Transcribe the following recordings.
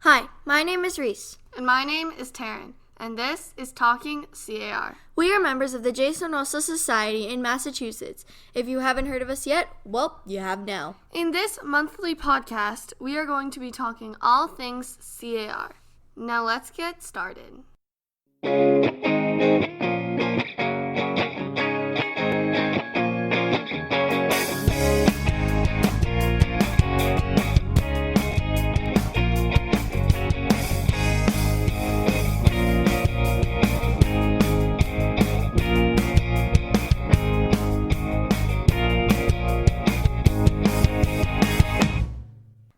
Hi, my name is Reese. And my name is Taryn, and this is Talking CAR. We are members of the Jason Russell Society in Massachusetts. If you haven't heard of us yet, well, you have now. In this monthly podcast, we are going to be talking all things CAR. Now let's get started.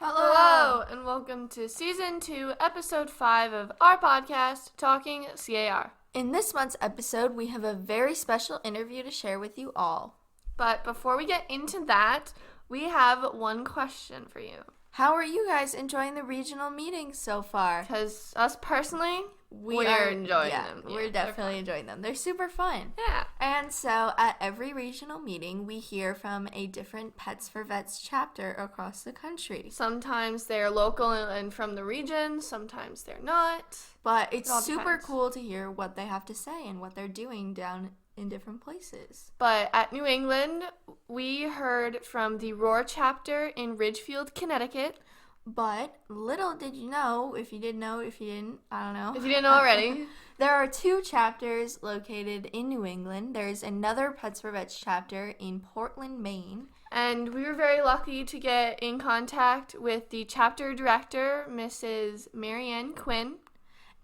Hello, and welcome to Season 2, Episode 5 of our podcast, Talking CAR. In this month's episode, we have a very special interview to share with you all. But before we get into that, we have one question for you. How are you guys enjoying the regional meetings so far? Because us personally, we're enjoying them. Yeah, we're definitely enjoying them. They're super fun. Yeah. And so at every regional meeting, we hear from a different Pets for Vets chapter across the country. Sometimes they're local and from the region. Sometimes they're not. But it's super depends. cool to hear what they have to say and what they're doing down in different places. But at New England, we heard from the Roar chapter in Ridgefield, Connecticut. But little did you know, if you did know, if you didn't, I don't know. If you didn't know already. There are 2 chapters located in New England. There's another Pets for Vets chapter in Portland, Maine. And we were very lucky to get in contact with the chapter director, Mrs. Marianne Quinn.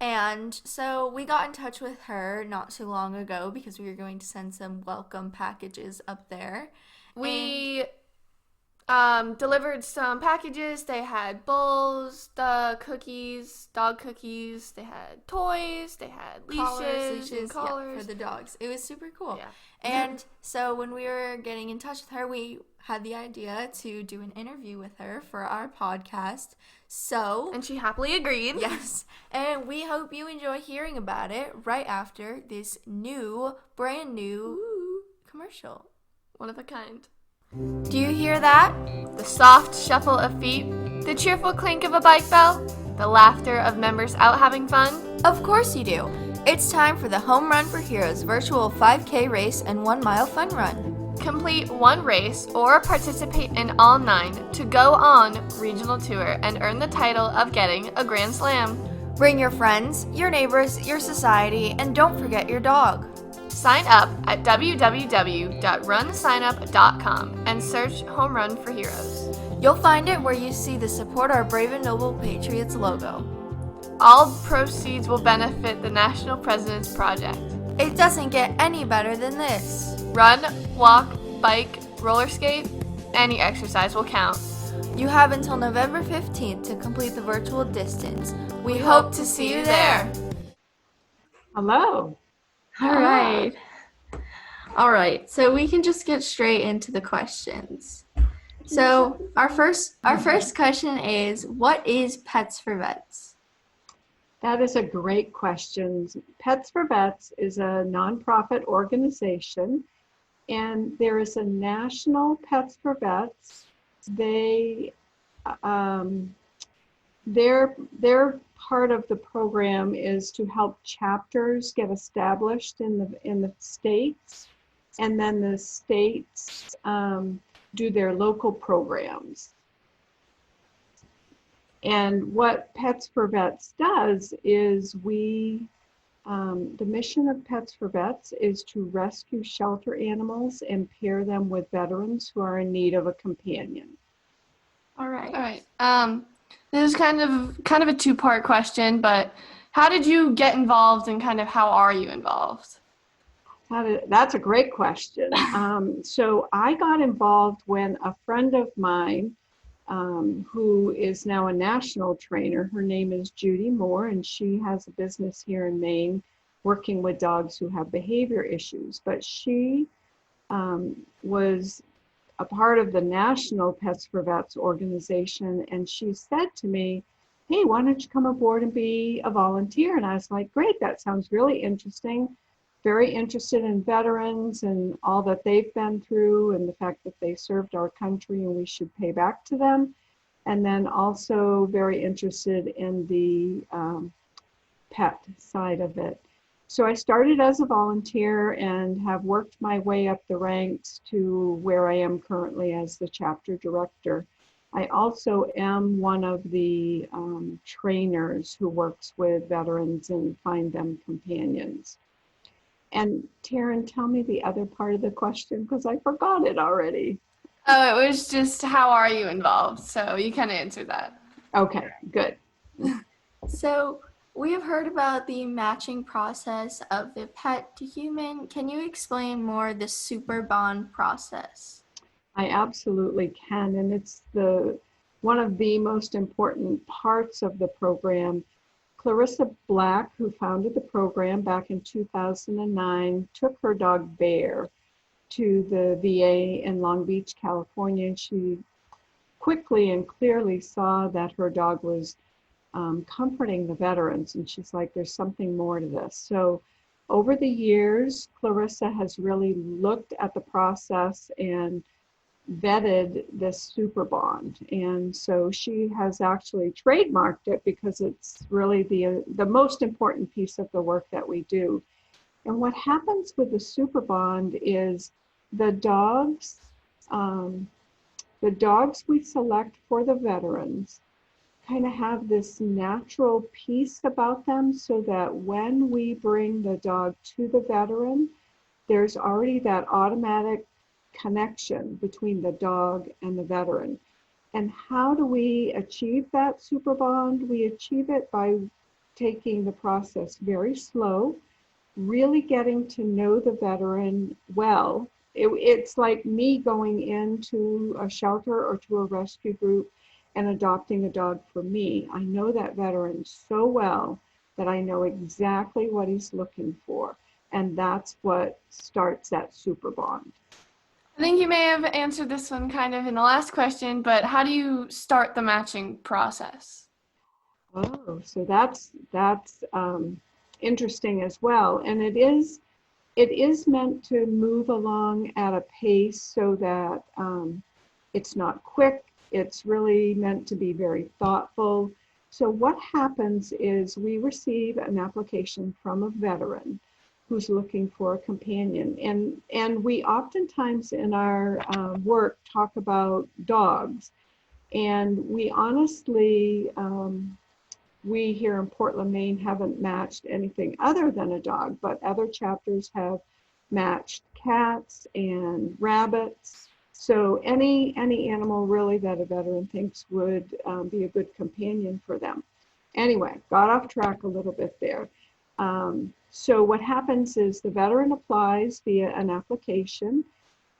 And so we got in touch with her not too long ago because we were going to send some welcome packages up there. We delivered some packages. They had bowls, the cookies, dog cookies. They had toys. They had leashes and collars. Yeah, for the dogs. It was super cool. Yeah. And so when we were getting in touch with her, we had the idea to do an interview with her for our podcast. And she happily agreed. Yes. And we hope you enjoy hearing about it right after this brand new commercial. One of a kind. Do you hear that? The soft shuffle of feet, the cheerful clink of a bike bell, the laughter of members out having fun? Of course you do. It's time for the Home Run for Heroes virtual 5K race and 1 mile fun run. Complete 1 race or participate in all 9 to go on regional tour and earn the title of getting a Grand Slam. Bring your friends, your neighbors, your society, and don't forget your dog. Sign up at www.runsignup.com and search Home Run for Heroes. You'll find it where you see the Support Our Brave and Noble Patriots logo. All proceeds will benefit the National President's Project. It doesn't get any better than this. Run, walk, bike, roller skate, any exercise will count. You have until November 15th to complete the virtual distance. We hope to see you there. Hello. All right. So we can just get straight into the questions. So our first question is, what is Pets for Vets? That is a great question. Pets for Vets is a nonprofit organization, and there is a national Pets for Vets. Their part of the program is to help chapters get established in the states, and then the states do their local programs. And what Pets for Vets does is the mission of Pets for Vets is to rescue shelter animals and pair them with veterans who are in need of a companion. All right. This is kind of a 2-part question, but how did you get involved and kind of how are you involved? That's a great question. So I got involved when a friend of mine, who is now a national trainer, her name is Judy Moore, and she has a business here in Maine working with dogs who have behavior issues. But she was a part of the National Pets for Vets organization, and she said to me, hey, why don't you come aboard and be a volunteer? And I was like, great, that sounds really interesting. Very interested in veterans and all that they've been through and the fact that they served our country and we should pay back to them. and then also very interested in the pet side of it. So I started as a volunteer and have worked my way up the ranks to where I am currently as the chapter director. I also am one of the trainers who works with veterans and find them companions. And Taryn, tell me the other part of the question because I forgot it already. Oh, it was just how are you involved? So you kind of answered that. Okay, good. So we have heard about the matching process of the pet to human. Can you explain more the super bond process? I absolutely can, and it's the one of the most important parts of the program. Clarissa Black, who founded the program back in 2009, took her dog Bear to the VA in Long Beach, California, and she quickly and clearly saw that her dog was comforting the veterans, and she's like, there's something more to this. So over the years, Clarissa has really looked at the process and vetted this super bond, and so she has actually trademarked it because it's really the most important piece of the work that we do. And what happens with the super bond is the dogs um, the dogs we select for the veterans kind of have this natural peace about them, so that when we bring the dog to the veteran, there's already that automatic connection between the dog and the veteran. And how do we achieve that super bond? We achieve it by taking the process very slow, really getting to know the veteran well. It's like me going into a shelter or to a rescue group and adopting a dog for me. I know that veteran so well that I know exactly what he's looking for. And that's what starts that super bond. I think you may have answered this one kind of in the last question, but how do you start the matching process? Oh, so that's interesting as well. And it is meant to move along at a pace so that it's not quick. It's really meant to be very thoughtful. So what happens is we receive an application from a veteran who's looking for a companion. And we oftentimes in our work talk about dogs. And we honestly, we here in Portland, Maine haven't matched anything other than a dog, but other chapters have matched cats and rabbits. So any animal really that a veteran thinks would be a good companion for them. Anyway, got off track a little bit there. So what happens is the veteran applies via an application,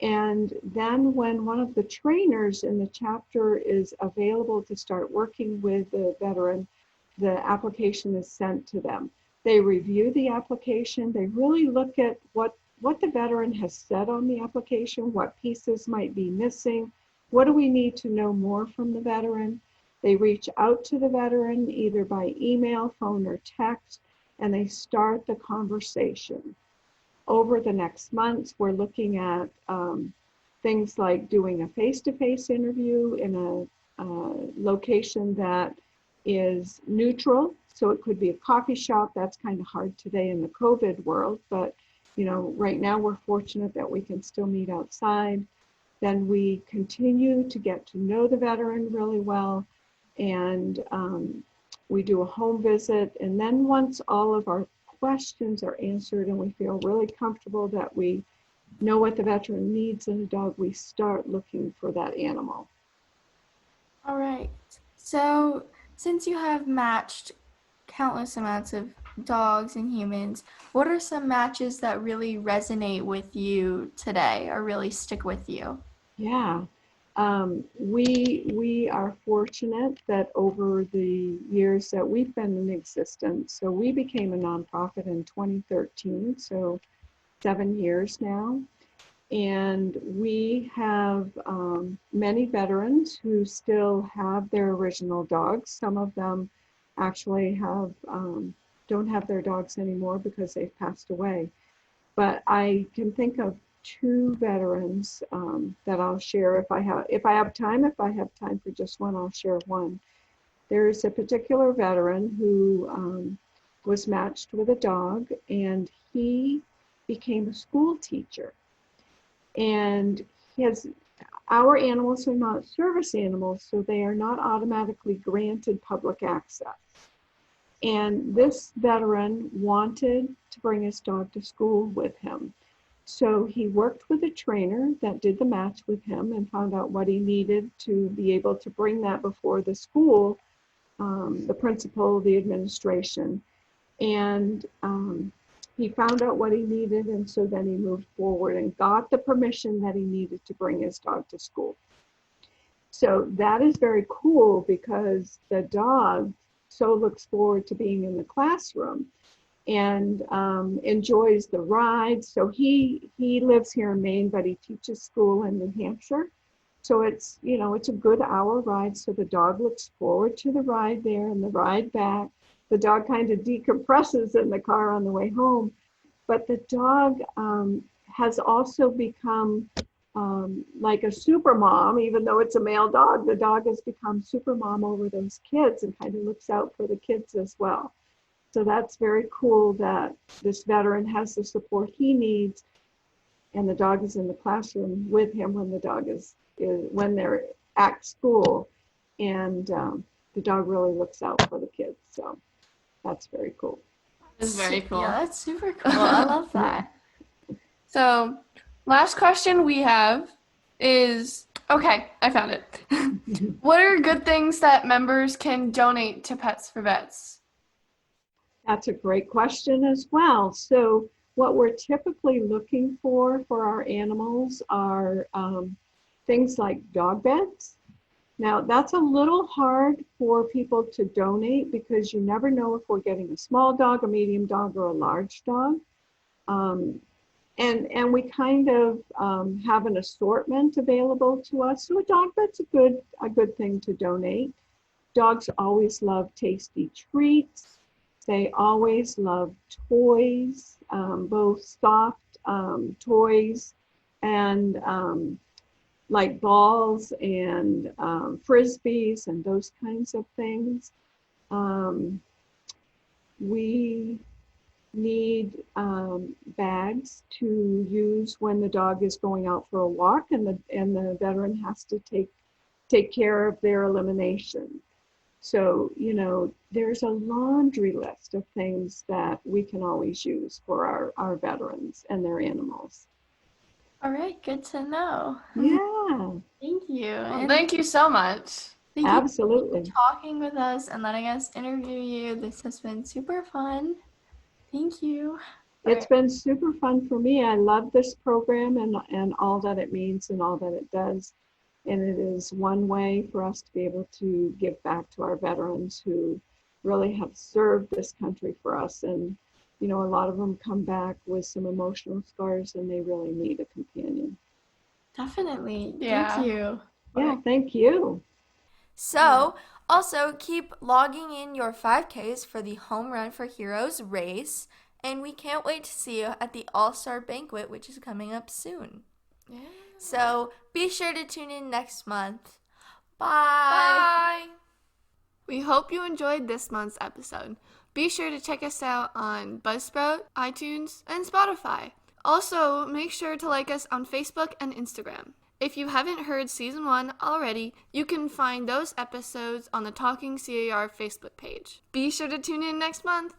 and then when one of the trainers in the chapter is available to start working with the veteran, the application is sent to them. They review the application. They really look at what the veteran has said on the application, what pieces might be missing, what do we need to know more from the veteran. They reach out to the veteran either by email, phone, or text, and they start the conversation. Over the next months, we're looking at things like doing a face-to-face interview in a location that is neutral. So it could be a coffee shop. That's kind of hard today in the COVID world, but right now we're fortunate that we can still meet outside. Then we continue to get to know the veteran really well, and we do a home visit. And then once all of our questions are answered and we feel really comfortable that we know what the veteran needs in a dog, we start looking for that animal. All right. So, since you have matched countless amounts of dogs and humans, what are some matches that really resonate with you today or really stick with you? Yeah. We are fortunate that over the years that we've been in existence, so we became a nonprofit in 2013, so 7 years now. And we have many veterans who still have their original dogs. Some of them actually don't have their dogs anymore because they've passed away. But I can think of two veterans that I'll share if I have time. If I have time for just one, I'll share one. There's a particular veteran who was matched with a dog, and he became a school teacher. And our animals are not service animals, so they are not automatically granted public access. And this veteran wanted to bring his dog to school with him. So he worked with a trainer that did the match with him and found out what he needed to be able to bring that before the school, the principal, the administration. And he found out what he needed, and so then he moved forward and got the permission that he needed to bring his dog to school. So that is very cool because the dog so looks forward to being in the classroom and enjoys the ride. So he lives here in Maine, but he teaches school in New Hampshire. So it's a good hour ride. So the dog looks forward to the ride there and the ride back. The dog kind of decompresses in the car on the way home, but the dog has also become like a super mom. Even though it's a male dog, the dog has become super mom over those kids and kind of looks out for the kids as well. So that's very cool that this veteran has the support he needs, and the dog is in the classroom with him when the dog when they're at school, and the dog really looks out for the kids. So that's very cool. It's very cool. Yeah, that's super cool. I love that. So, last question we have is, okay, I found it. What are good things that members can donate to Pets for Vets? That's a great question as well. So what we're typically looking for our animals are things like dog beds. Now, that's a little hard for people to donate because you never know if we're getting a small dog, a medium dog, or a large dog. And we kind of have an assortment available to us. So a dog bed's a good thing to donate. Dogs always love tasty treats. They always love toys, both soft toys and like balls and frisbees and those kinds of things. We need bags to use when the dog is going out for a walk, and the veteran has to take care of their elimination. So, there's a laundry list of things that we can always use for our veterans and their animals. All right, good to know. Yeah. Thank you. Well, thank you so much. Thank Absolutely. you for talking with us and letting us interview you. This has been super fun. Thank you. It's been super fun for me. I love this program and all that it means and all that it does. And it is one way for us to be able to give back to our veterans who really have served this country for us. And, a lot of them come back with some emotional scars and they really need a companion. Definitely. Yeah. Thank you. Yeah, thank you. So, also keep logging in your 5Ks for the Home Run for Heroes race, and we can't wait to see you at the All-Star Banquet, which is coming up soon. Yeah. So, be sure to tune in next month. Bye! Bye! We hope you enjoyed this month's episode. Be sure to check us out on Buzzsprout, iTunes, and Spotify. Also, make sure to like us on Facebook and Instagram. If you haven't heard Season 1 already, you can find those episodes on the Talking CAR Facebook page. Be sure to tune in next month.